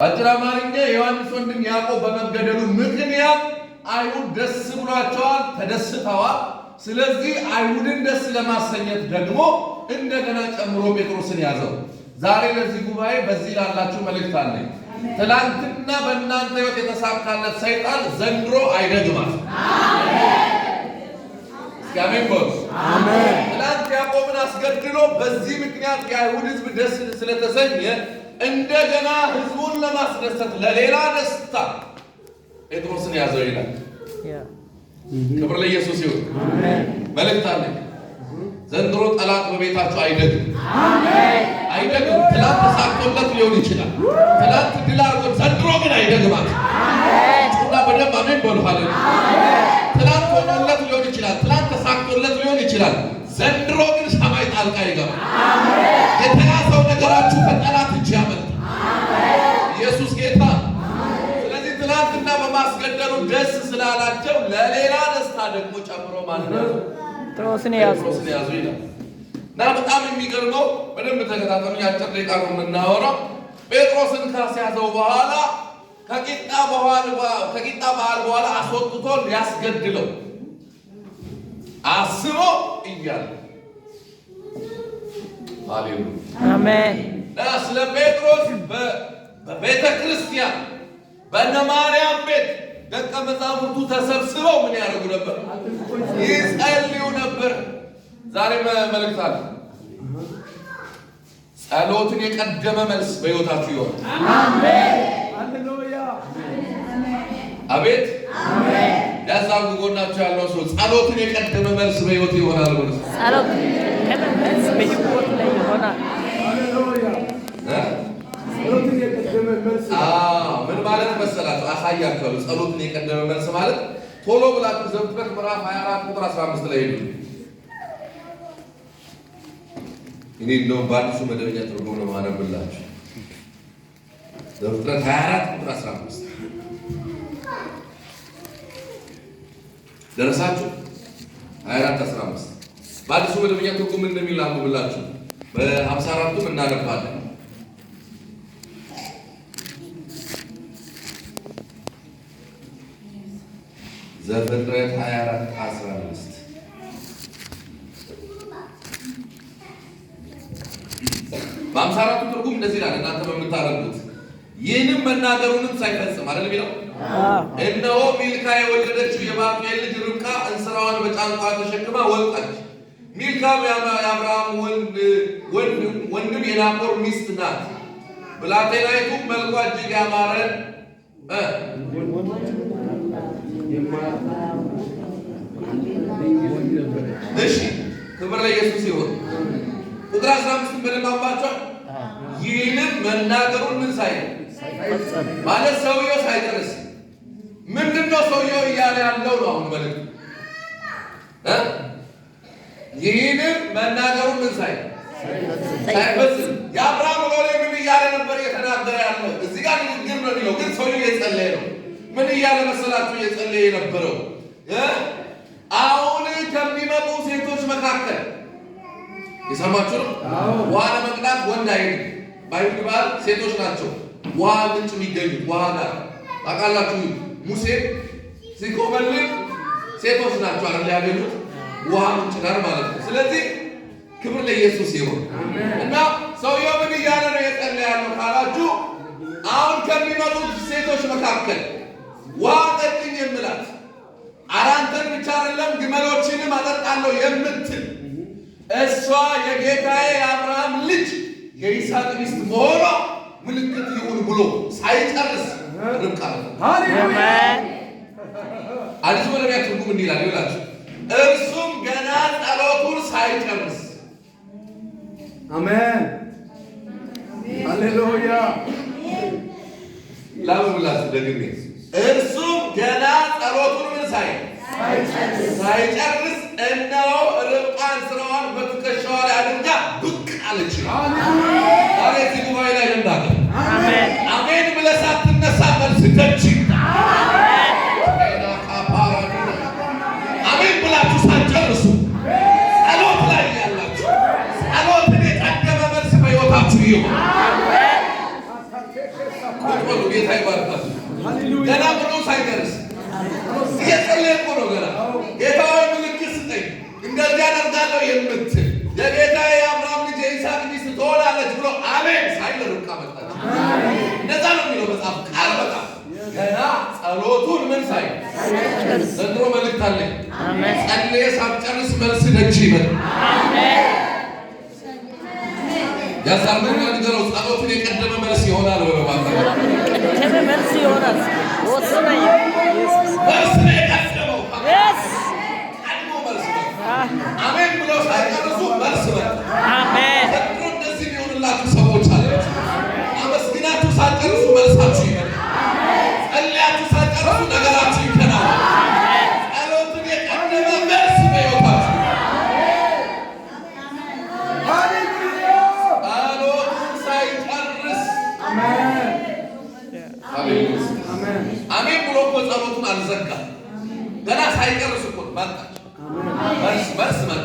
አጭር አማርኛ ዮሐንስ ወንድም ያዕቆብ በመገደሉ ምክንያት አይሁድ ደስ ብሏቸዋል፣ ተደስተዋል። ስለዚህ አይሁድን ደስ ለማሰኘት ደግሞ እንደገና ጨምሮ ጴጥሮስን ያዘው። ዛሬ ለዚህ ጉባኤ በዚህ ላላችሁ መልእክት አለኝ። ትላንትና በእናንተ ሕይወት የተሳካለት ሰይጣን ዘንድሮ አይደግማል። አሜን በሉ። አሜን። ትላንት ያዕቆብን አስገድሎ በዚህ ምክንያት የአይሁድ ሕዝብ ደስ ስለተሰኘ እንደገና ሕዝቡን ለማስደሰት ለሌላ ደስታ ጴጥሮስን ያዘው ይላል። ክብር ለኢየሱስ ይሁን። አሜን። መልእክት አለኝ። ዘንድሮ ጠላት በቤታችሁ አይደግም። አሜን። አይደግም። ትላንት ተሳክቶለት ሊሆን ይችላል። ትላንት ድል አድርጎ ዘንድሮ ግን አይደግማል። አሜን። ጩና በደንብ አሜን በሉ። ሃሌሉያ። ትላንት ሆኖለት ሊሆን ይችላል። ትላንት ተሳክቶለት ሊሆን ይችላል። ዘንድሮ ግን ሰማይ ጣልቃ ይገባል። አሜን። የተያዘው ነገራችሁ ከጠላት እጅ ያመልጣል። አሜን። ኢየሱስ ጌታ። ስለዚህ ትላንትና በማስገደሉ ደስ ስላላቸው ለሌላ ደስታ ደግሞ ጨምሮ ማለት ነው ጴጥሮስን ያዙ ይላል። እና በጣም የሚገርመው በደንብ ተከታተሉ። አጭር ደቂቃ ነው የምናወራው። ጴጥሮስን ካስያዘው በኋላ ከቂጣ በዓል በኋላ አስወጥቶ ሊያስገድለው አስቦ እያለ ሃሌሉያ አሜን። ስለ ጴጥሮስ በቤተ ክርስቲያን በእነ ማርያም ቤት ደቀ መዛሙርቱ ተሰብስበው ምን ያደርጉ ነበር? ይጸልዩ ነበር። ዛሬ መልእክት አለ። ጸሎትን የቀደመ መልስ በሕይወታችሁ ይሆናል። አሜን። ሃሌሉያ አቤት አሜን። ያዛው ጎናችሁ ያለው ሰው ጸሎትን የቀደመ መልስ በሕይወት ይሆናል ብሎ ጸሎትን የቀደመ መልስ በሕይወት ላይ ይሆናል። ሃሌሉያ ጸሎትን የቀደመ መልስ ምን ማለት መሰላችሁ? አሳያችኋለሁ። ጸሎትን የቀደመ መልስ ማለት ቶሎ ብላችሁ ዘፍጥረት ምዕራፍ 24 ቁጥር 15 ላይ ሄዱ። እኔ እንደውም በአዲሱ መደበኛ ትርጉም ነው ማነብላችሁ። ዘፍጥረት 24 ቁጥር 15 ደረሳችሁ? 24 15 በአዲሱ መደበኛ ትርጉም እንደሚል አንብብላችሁ። በ54ቱም እናነባለን። ዘፍጥረት 24 15 በ54ቱ ትርጉም እንደዚህ ይላል። እናንተ በምታረጉት ይህንም መናገሩንም ሳይፈጽም አይደል የሚለው? እነሆ ሚልካ የወለደችው የባቱኤል ልጅ ርብቃ እንስራዋን በጫንቋ ተሸክማ ወጣች። ሚልካም የአብርሃም ወንድም የናኮር ሚስት ናት። ብላቴናይቱም መልኳ እጅግ ያማረ እሺ፣ ክብር ለኢየሱስ ይሁን። ቁጥር 15 በደንብ አንባቸው። ይህንም መናገሩን ምን ሳይል ማለት ሰውየው ሳይጨርስ ምንድነው ሰውየው እያለ ያለው ነው? አሁን መልእክቱ ይህንም መናገሩን ምን ሳይል ሳይፈጽም የአብርሃም ሎሌ ምን እያለ ነበር እየተናገረ ያለው? እዚህ ጋር ንግግር ነው የሚለው፣ ግን ሰውየው እየጸለየ ነው። ምን እያለ መሰላችሁ እየጸለየ የነበረው? አሁን ከሚመጡ ሴቶች መካከል የሰማችሁ ነው። ውሃ ለመቅዳት ወንድ አይደለም። በአይሁድ ባህል ሴቶች ናቸው ውሃ ምንጭ የሚገኙት። ውሃ ጋር ታውቃላችሁ፣ ሙሴ ሲኮበልል ሴቶች ናቸው አይደል ያገኙት ውሃ ምንጭ ጋር ማለት ነው። ስለዚህ ክብር ለኢየሱስ ይሁን። እና ሰውየው ምን እያለ ነው የጸለየ ያለው ካላችሁ፣ አሁን ከሚመጡት ሴቶች መካከል ውሃ ጠጥኝ የምላት አራንተን ብቻ አይደለም ግመሎችንም አጠጣለሁ የምትል እሷ የጌታዬ የአብርሃም ልጅ የይስሐቅ ሚስት መሆኗ ምልክት ይሁን ብሎ ሳይጨርስ ርብቃ አሜን። አዲሱ መደበኛ ትርጉም እንዲህ ይላል ይላችሁ፣ እርሱም ገና ጸሎቱን ሳይጨርስ አሜን ሃሌሉያ ላብላችሁ ደግሜ እርሱም ገና ጸሎቱን ምን ሳይጨርስ እነሆ ርብቃን ስራዋን በትከሻዋ ላይ አድርጋ ብቅ አለች። ዛሬ እዚህ ጉባኤ ላይ ልናገ አሜን ብለህ ሳትነሳ መልስ ደጅ አሜን ብላችሁ ሳትጨርሱ ጸሎት ላይ ያላችሁ ጸሎትን የቀደመ መልስ በሕይወታችሁ ይሁን። በሉ ጌታ ይባርካል። ገና ብሎ ሳይደርስ እየጸለየ እኮ ነው ገና ጌታ ሆይ ምልክት ስጠኝ እንደዚህ አደርጋለሁ የምትል የጌታ የአብርሃም ልጅ የይስሐቅ ሚስት ትሆናለች ብሎ አሜን ሳይል ርብቃ መጣች። እንደዛ ነው የሚለው መጽሐፍ ቃል በቃል ገና ጸሎቱን ምን ሳይል ዘንድሮ መልእክት አለኝ። ጸልዬ ሳትጨርስ መልስ ደጅ ይመጣል። ያሳምና ንገረው ጸሎቱን የቀደመ መልስ ይሆናል ብሎ ማለት ነው። የቀደመ መልስ ይሆናል። ወሰነኝ መልስ ነው የቀደመው። ቀድሞ መልስ ነው። አሜን ብሎ ሳይጨርሱ መልስ ነው። አሜን። ዘንድሮ እንደዚህ የሚሆንላችሁ ሰዎች አላችሁ። አመስግናችሁ ሳትጨርሱ መልሳችሁ ይመጣል። ጸልያችሁ ሳትጨርሱ ነገራችሁ ይከናወናል። ጸሎቱን የቀደመ መልስ በሕይወታችሁ አሜን ብሎ እኮ ጸሎቱን አልዘጋም። ገና ሳይጨርስ እኮ መጣች። መልስ መጣ።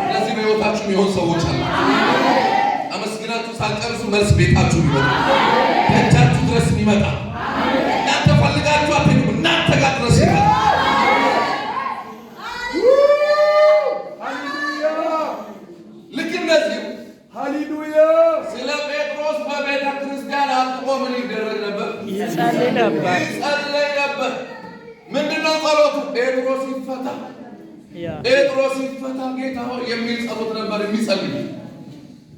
ስለዚህ በሕይወታችሁ የሚሆን ሰዎች አሉ። አመስግናችሁ ሳትጨርሱ መልስ ቤታችሁ ይመጣል። ደጃችሁ ድረስ ይመጣል። እናንተ ፈልጋችሁ አትሄዱም፣ እናንተ ጋር ድረስ ይመጣል። ልክ እንደዚህ ሃሌሉያ ስለ ጴጥሮስ በቤተ ክርስቲያን አጥቆ ምን ይደረግ ነበር? ይጸልይ ነበር። ምንድነው ጸሎቱ? ጴጥሮስ ይፈታ፣ ጴጥሮስ ይፈታ ጌታ ሆይ የሚል ጸሎት ነበር የሚጸልይ።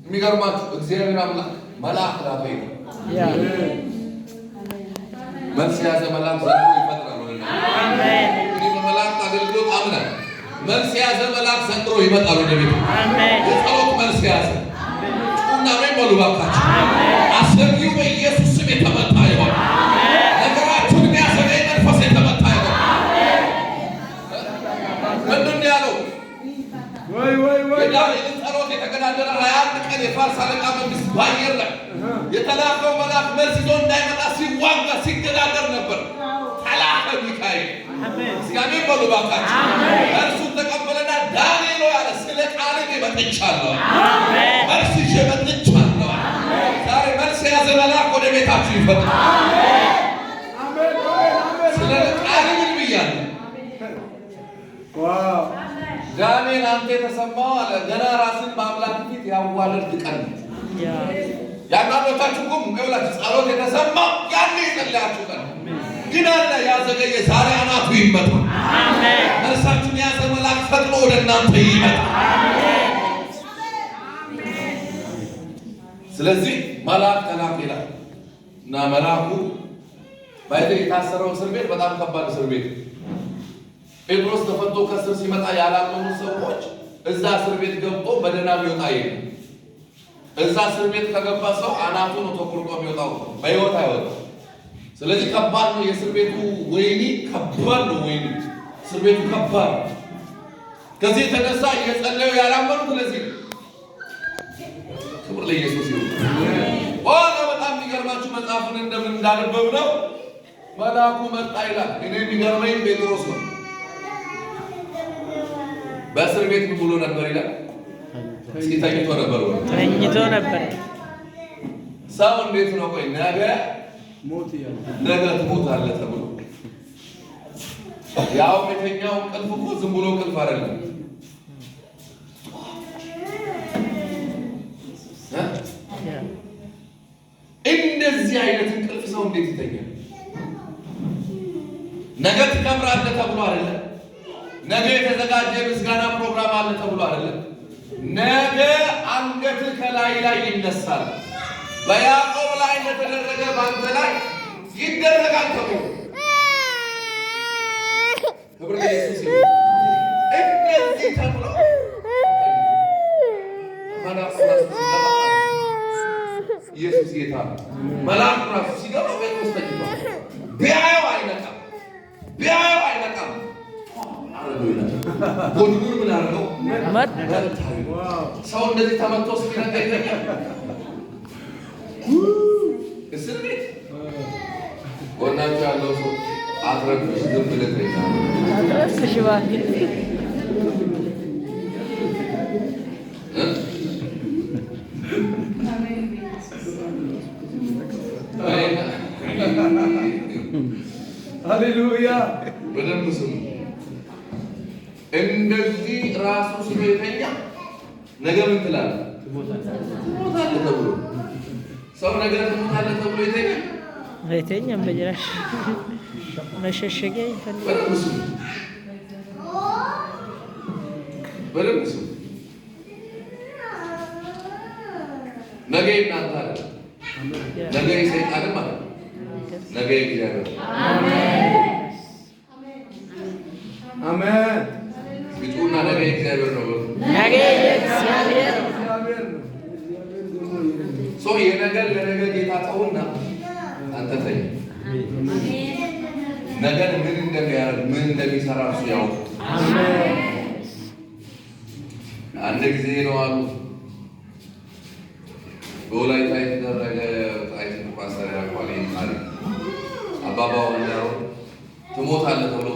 የሚገርማችሁ እግዚአብሔር አምላክ መልአክ ላከ ነው። መልስ የያዘ መልአክ ዘንድሮ ይፈጥራል። አሜን። እንግዲህ በመልአክ አገልግሎት አምናል። መልስ የያዘ መልአክ ዘንድሮ ይመጣል ወደ ቤት። አሜን። የጸሎት መልስ የያዘ አሜን በሉ ባካችሁ። አስገቢው በኢየሱስ ስም የተመታ ይሆን። ነገራችሁን የሚያሰገኝ መንፈስ የተመታ ይሆን። ምንድን ነው ያለው? የዳንኤልን ጸሎት የተገዳደረ 21 ቀን የፋርስ አለቃ መንግስት በአየር ላይ የተላከው መልአክ መልስ ይዞ እንዳይመጣ ሲዋጋ ሲገዳደር ነበር። ተላከ ሚካኤል። እስኪ አሜን በሉ ባካችሁ። እርሱን ተቀበለና ዳንኤል ያለ ስለ ቃል መጥቻለሁ፣ መልስ ይዤ መጥቻለሁ። ዛሬ መልስ የያዘ መልአክ ወደ ቤታችሁ ይፈጥራል። ስለ ቃል ምን ብያለሁ? ዳንኤል አንተ የተሰማው አለ ገና ራስን በአምላክ ፊት ያዋረድክ ቀን ነው። ያንዳንዶቻችሁ ቁም ይብላችሁ ጸሎት የተሰማው ያኔ የጸለያችሁ ቀን ግን አለ ያዘገየ ዛሬ አናቱ ይመጣል። አሜን። መልሳችሁን የያዘ መልአክ ፈጥኖ ወደ እናንተ ይመጣል። ስለዚህ መልአክ ተላከ ይላል እና መልአኩ ባይተ የታሰረው እስር ቤት በጣም ከባድ እስር ቤት። ጴጥሮስ ተፈቶ ከእስር ሲመጣ ያላመኑ ሰዎች እዛ እስር ቤት ገብቶ በደህና ቢወጣ የለም። እዛ እስር ቤት ከገባ ሰው አናቱ ነው ተቆርጦ የሚወጣው፣ በሕይወት አይወጣም። ስለዚህ ከባድ ነው የእስር ቤቱ ወይኒ፣ ከባድ ነው ወይኒ፣ እስር ቤቱ ከባድ ነው። ከዚህ የተነሳ እየጸለዩ ያላመኑት ለዚህ ክብር ለኢየሱስ ይሁን። ዋና በጣም የሚገርማችሁ መጽሐፉን እንደምን እንዳነበብ ነው መልአኩ መጣ ይላል። እኔ የሚገርመኝ ጴጥሮስ ነው። በእስር ቤት ምን ብሎ ነበር ይላል? ተኝቶ ነበር። ተኝቶ ነበር። ሰው እንዴት ነው ቆይ ነገ ትሞታለህ ተብሎ ያው የተኛው እንቅልፍ እኮ ዝም ብሎ እንቅልፍ አይደለም። እንደዚህ አይነት እንቅልፍ ሰው እንዴት ይተኛል? ነገ ትከብራለህ ተብሎ አይደለም። ነገ የተዘጋጀ ምስጋና ፕሮግራም አለ ተብሎ አይደለም። ነገ አንገትህ ከላይ ላይ ይነሳል። በያዕቆብ ላይ እንደተደረገ በአንተ ላይ ይደረጋል ተብሎ ክብር ለኢየሱስ ይሁን። እንደዚህ ተብሎ ኢየሱስ ጌታ ነው። መልአኩ ራሱ ሲገባ ጴጥሮስ ተኝቷል። ቢያየው አይነቃም፣ ቢያየው አይነቃም። ጎድኑን ምን አድርገው ሰው እንደዚህ ተመቶ እስኪነቃ ይተኛል። እስር ቤት ጎናቸው ያለው ሰው አትረብሽ፣ ዝም ብለህ ተኛ። ሃሌሉያ። በደንብ ስሙ። እንደዚህ ራሱ ስሎ የተኛ ነገ ምን ትላለህ? ትሞታለህ ተብሎ ሰው ነገ ትሞታለህ ተብሎ የተኛ አይተኛም። በጅራሽ መሸሸጊያ ይፈልጋል። በደንብ ስሙ። በደንብ ስሙ። ነገ እናንተ አለ ነገ የሰይጣንም አለ ነገ የእግዚአብሔር አሜን። ግጩና ነገ የእግዚአብሔር ነው። ነገ የእግዚአብሔር ሰው የነገር ለነገ ጌታ ተውና አንተ ተኝ። ነገር ምን እንደሚያደርግ ምን እንደሚሰራ እሱ ያውቅ። አንድ ጊዜ ነው አሉ በወላይታ የተደረገ ጣይቱ ፓስተር ያቋል አባባው እንዳው ትሞታለህ ተብሎ